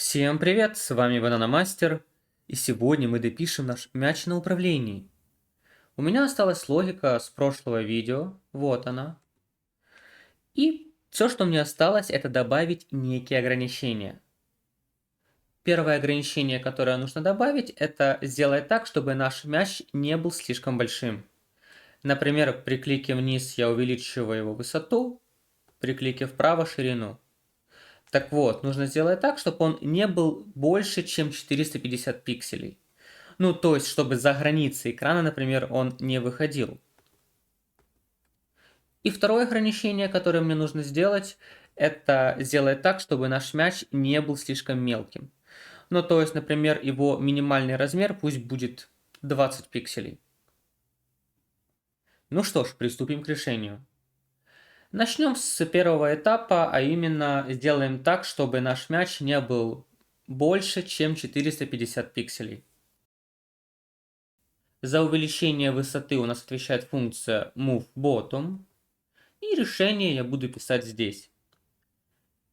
Всем привет, с вами Банана Мастер, и сегодня мы допишем наш мяч на управлении. У меня осталась логика с прошлого видео, вот она. И все, что мне осталось, это добавить некие ограничения. Первое ограничение, которое нужно добавить, это сделать так, чтобы наш мяч не был слишком большим. Например, при клике вниз я увеличиваю его высоту, при клике вправо ширину. Так вот, нужно сделать так, чтобы он не был больше, чем 450 пикселей. Ну, то есть, чтобы за границы экрана, например, он не выходил. И второе ограничение, которое мне нужно сделать, это сделать так, чтобы наш мяч не был слишком мелким. Ну, то есть, например, его минимальный размер пусть будет 20 пикселей. Ну что ж, приступим к решению. Начнем с первого этапа, а именно сделаем так, чтобы наш мяч не был больше, чем 450 пикселей. За увеличение высоты у нас отвечает функция moveBottom, и решение я буду писать здесь.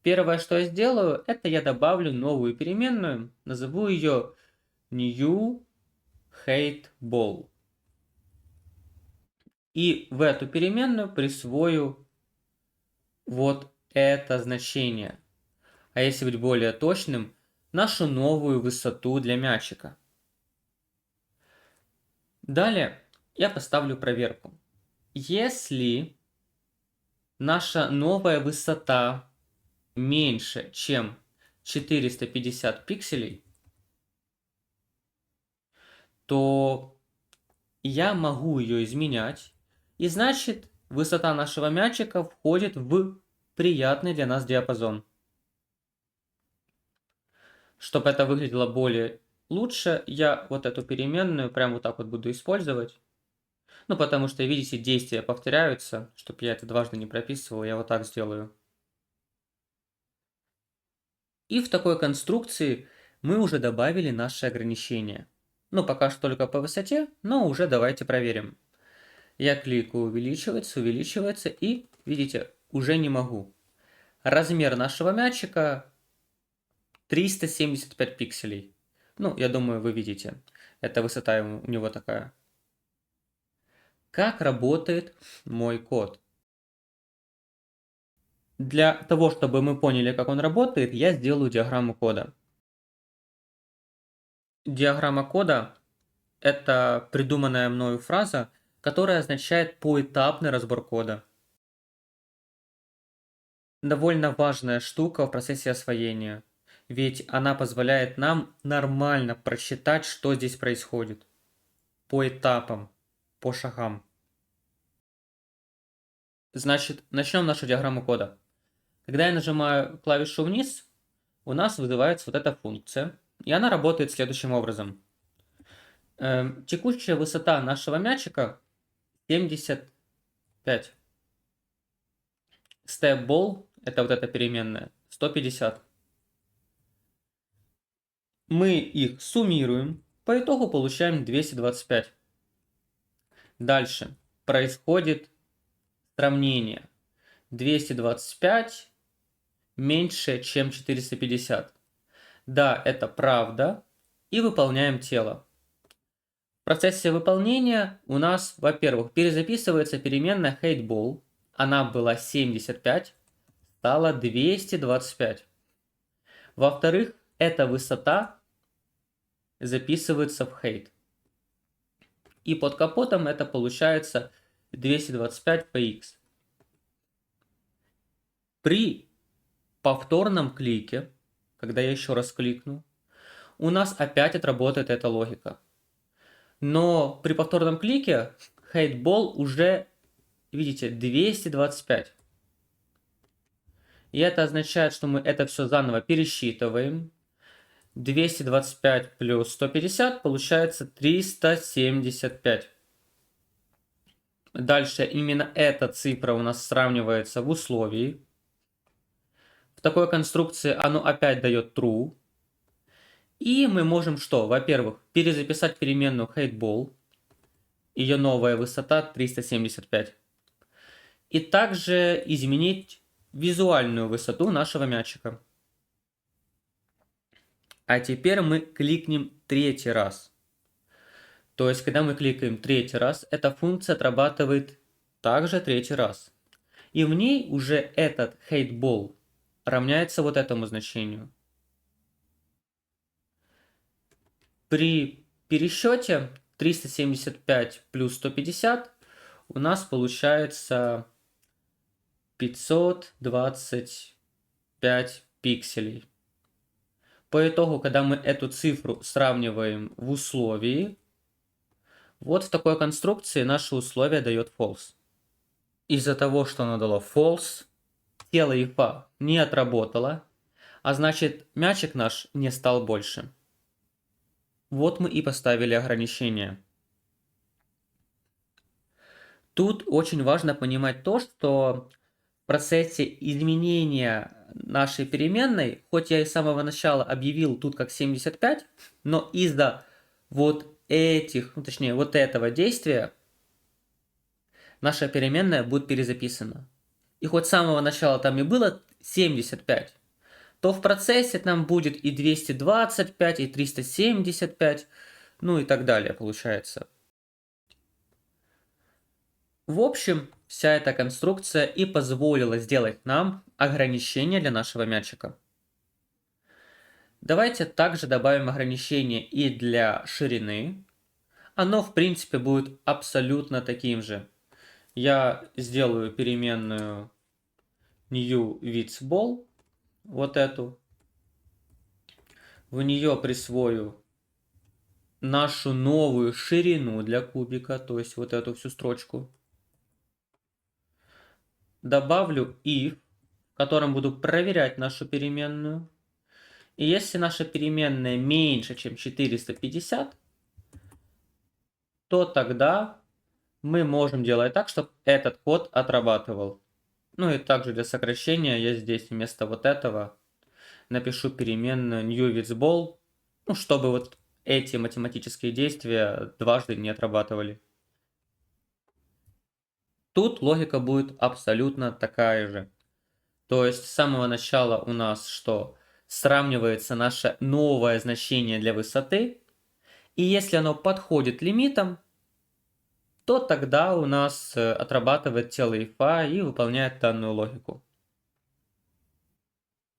Первое, что я сделаю, это я добавлю новую переменную, назову ее newHeightBall. И в эту переменную присвою вот это значение. А если быть более точным, нашу новую высоту для мячика. Далее я поставлю проверку. Если наша новая высота меньше, чем 450 пикселей, то я могу ее изменять, и значит высота нашего мячика входит в приятный для нас диапазон. Чтобы это выглядело более лучше, я вот эту переменную прям вот так вот буду использовать. Ну, потому что, видите, действия повторяются, чтобы я это дважды не прописывал, я вот так сделаю. И в такой конструкции мы уже добавили наши ограничения. Ну, пока что только по высоте, но уже давайте проверим. Я кликаю увеличивается, и, видите, уже не могу. Размер нашего мячика 375 пикселей. Ну, я думаю, вы видите. Это высота у него такая. Как работает мой код? Для того, чтобы мы поняли, как он работает, я сделаю диаграмму кода. Диаграмма кода – это придуманная мною фраза, которая означает поэтапный разбор кода. Довольно важная штука в процессе освоения, ведь она позволяет нам нормально просчитать, что здесь происходит. По этапам, по шагам. Значит, начнем нашу диаграмму кода. Когда я нажимаю клавишу вниз, у нас вызывается вот эта функция, и она работает следующим образом. Текущая высота нашего мячика 75. StepBall, это вот эта переменная, 150. Мы их суммируем, по итогу получаем 225. Дальше происходит сравнение. 225 меньше, чем 450. Да, это правда. И выполняем тело. В процессе выполнения у нас, во-первых, перезаписывается переменная HeightBall. Она была 75, стала 225. Во-вторых, эта высота записывается в height. И под капотом это получается 225 px. При повторном клике, когда я еще раз кликну, у нас опять отработает эта логика. Но при повторном клике HeightBall уже, видите, 225. И это означает, что мы это все заново пересчитываем. 225 плюс 150 получается 375. Дальше именно эта цифра у нас сравнивается в условии. В такой конструкции оно опять дает true. И мы можем что? Во-первых, перезаписать переменную HeightBall. Ее новая высота 375. И также изменить визуальную высоту нашего мячика. А теперь мы кликнем третий раз. То есть, когда мы кликаем третий раз, эта функция отрабатывает также третий раз. И в ней уже этот HateBall равняется вот этому значению. При пересчете 375 плюс 150 у нас получается 525 пикселей. По итогу, когда мы эту цифру сравниваем в условии, вот в такой конструкции наше условие дает false. Из-за того, что оно дало false, тело if не отработало, а значит мячик наш не стал больше. Вот мы и поставили ограничение. Тут очень важно понимать то, что в процессе изменения нашей переменной, хоть я и с самого начала объявил тут как 75, но из-за вот этих, ну, точнее вот этого действия, наша переменная будет перезаписана. И хоть с самого начала там и было 75, то в процессе там будет и 225, и 375, ну и так далее получается. В общем, вся эта конструкция и позволила сделать нам ограничение для нашего мячика. Давайте также добавим ограничение и для ширины. Оно, в принципе, будет абсолютно таким же. Я сделаю переменную newWidthBall, вот эту. В нее присвою нашу новую ширину для кубика, то есть вот эту всю строчку. Добавлю if, в котором буду проверять нашу переменную. И если наша переменная меньше, чем 450, то тогда мы можем делать так, чтобы этот код отрабатывал. Ну и также для сокращения я здесь вместо вот этого напишу переменную newWidthBall, ну, чтобы вот эти математические действия дважды не отрабатывали. Тут логика будет абсолютно такая же. То есть с самого начала у нас что? Сравнивается наше новое значение для высоты, и если оно подходит лимитам, то тогда у нас отрабатывает тело if и выполняет данную логику.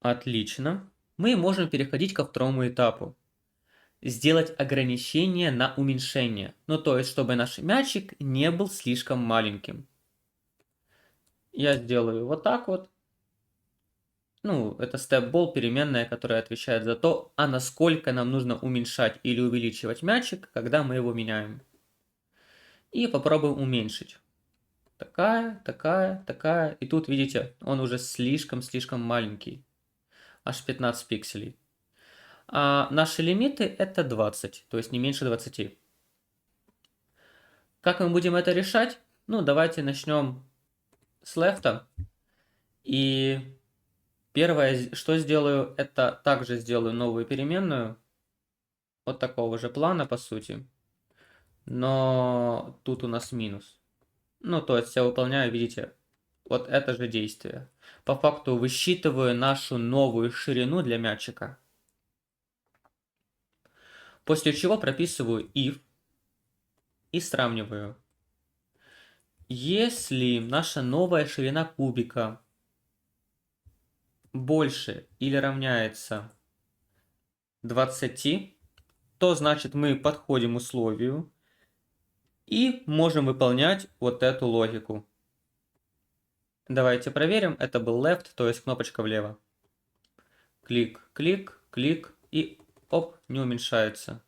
Отлично. Мы можем переходить ко второму этапу. Сделать ограничение на уменьшение. Ну то есть, чтобы наш мячик не был слишком маленьким. Я сделаю вот так вот. Ну, это step-ball, переменная, которая отвечает за то, а насколько нам нужно уменьшать или увеличивать мячик, когда мы его меняем. И попробуем уменьшить. Такая, такая, такая. И тут, видите, он уже слишком маленький. Аж 15 пикселей. А наши лимиты это 20, то есть не меньше 20. Как мы будем это решать? Ну, давайте начнем с лефта. И первое, что сделаю, это также сделаю новую переменную. Вот такого же плана, по сути. Но тут у нас минус. Ну, то есть я выполняю, видите, вот это же действие. По факту высчитываю нашу новую ширину для мячика. После чего прописываю if и сравниваю. Если наша новая ширина кубика больше или равняется 20, то значит мы подходим к условию и можем выполнять вот эту логику. Давайте проверим. Это был left, то есть кнопочка влево. Клик, клик, клик и оп, не уменьшается.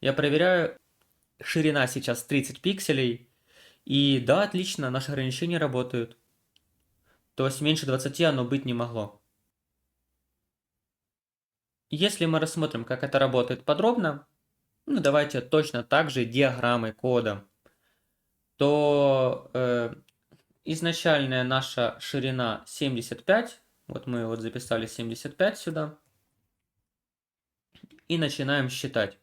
Я проверяю. Ширина сейчас 30 пикселей. И да, отлично, наши ограничения работают. То есть меньше 20 оно быть не могло. Если мы рассмотрим, как это работает подробно, ну давайте точно так же диаграммой кода, то изначальная наша ширина 75, вот мы вот записали 75 сюда, и начинаем считать.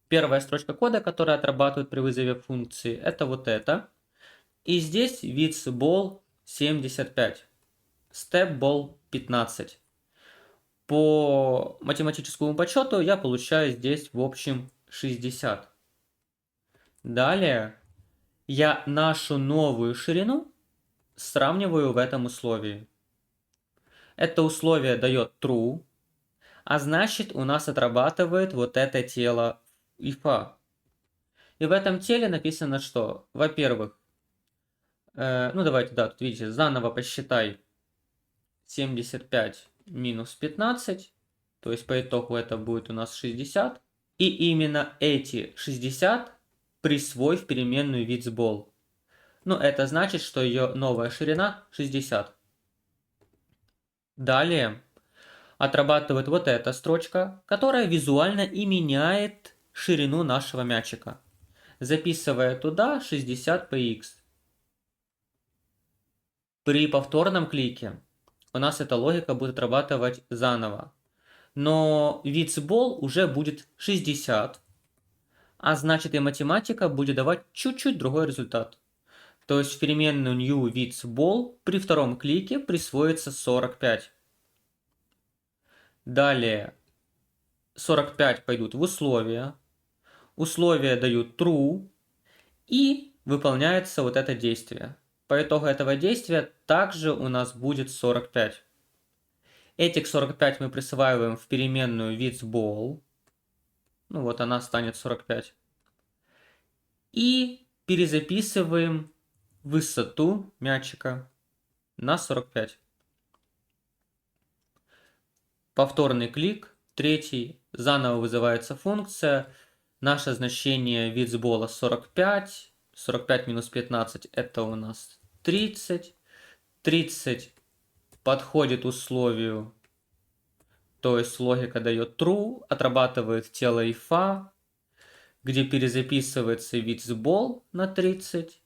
Первая строчка кода, которая отрабатывает при вызове функции, это вот это. И здесь widthBall 75, stepBall 15. по математическому подсчету я получаю здесь в общем 60. Далее я нашу новую ширину сравниваю в этом условии. Это условие дает true, а значит у нас отрабатывает вот это тело if. И в этом теле написано, что, во-первых, ну давайте, да, тут видите, заново посчитай 75 минус 15, то есть по итогу это будет у нас 60. И именно эти 60 присвой в переменную widthBall. Ну, это значит, что ее новая ширина 60. Далее отрабатывает вот эта строчка, которая визуально и меняет ширину нашего мячика, записывая туда 60 px. При повторном клике у нас эта логика будет отрабатывать заново, но widthBall уже будет 60, а значит и математика будет давать чуть-чуть другой результат. То есть в переменную new widthBall при втором клике присвоится 45. Далее 45 пойдут в условия. Условия дают true. И выполняется вот это действие. По итогу этого действия также у нас будет 45. Этих 45 мы присваиваем в переменную widthBall. Ну вот она станет 45. И перезаписываем высоту мячика на 45. Повторный клик, третий, заново вызывается функция. Наше значение widthBall 45. 45 минус 15 это у нас 30. 30 подходит условию, то есть логика дает true, отрабатывает тело if, где перезаписывается widthBall на 30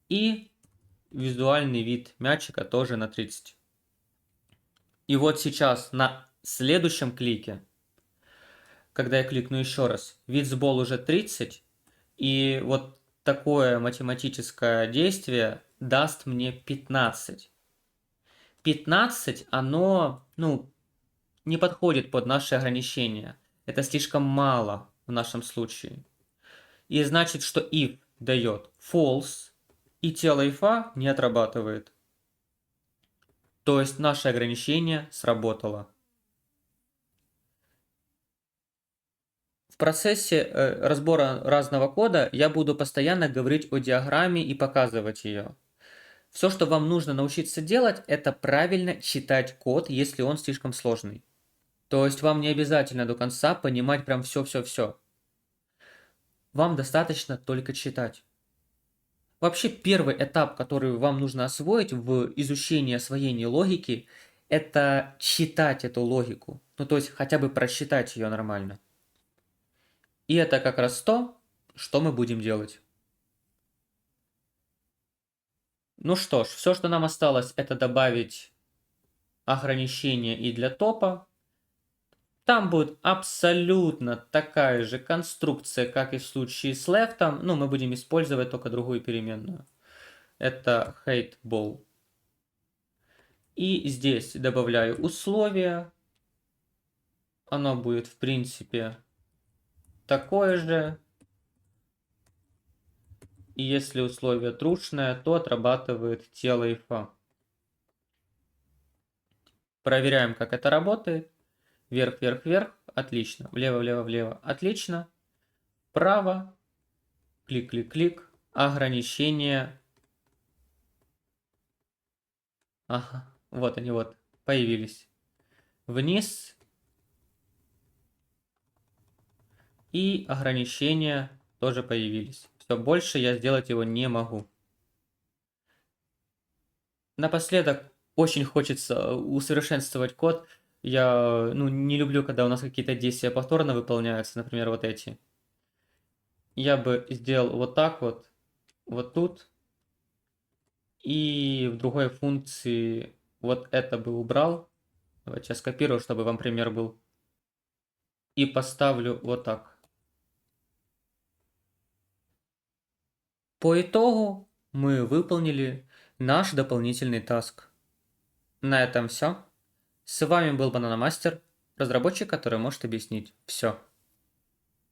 и визуальный вид мячика тоже на 30. И вот сейчас на следующем клике, когда я кликну еще раз, widthBall уже 30, и вот такое математическое действие даст мне 15. 15, оно, не подходит под наши ограничения. Это слишком мало в нашем случае. И значит, что if дает false, и тело if не отрабатывает. То есть наше ограничение сработало. В процессе разбора разного кода я буду постоянно говорить о диаграмме и показывать ее. Все, что вам нужно научиться делать, это правильно читать код, если он слишком сложный. То есть вам не обязательно до конца понимать прям все-все-все. Вам достаточно только читать. Вообще первый этап, который вам нужно освоить в изучении освоения логики, это читать эту логику. Ну, то есть хотя бы прочитать ее нормально. И это как раз то, что мы будем делать. Ну что ж, все, что нам осталось, это добавить ограничения и для топа. Там будет абсолютно такая же конструкция, как и в случае с left. Ну, мы будем использовать только другую переменную. Это hateBall. И здесь добавляю условие. Оно будет, в принципе, такое же. И если условие трушное, то отрабатывает тело if. Проверяем, как это работает. Вверх, вверх, вверх. Отлично. Влево, влево, влево. Отлично. Право. Клик, клик, клик. Ограничения. Ага. Вот они вот. Появились. Вниз. И ограничения тоже появились. Все, больше я сделать его не могу. Напоследок, очень хочется усовершенствовать код. Я не люблю, когда у нас какие-то действия повторно выполняются, например, вот эти. Я бы сделал вот так вот, вот тут. И в другой функции вот это бы убрал. Давайте я скопирую, чтобы вам пример был. И поставлю вот так. По итогу мы выполнили наш дополнительный таск. На этом все. С вами был Бананомастер, разработчик, который может объяснить все.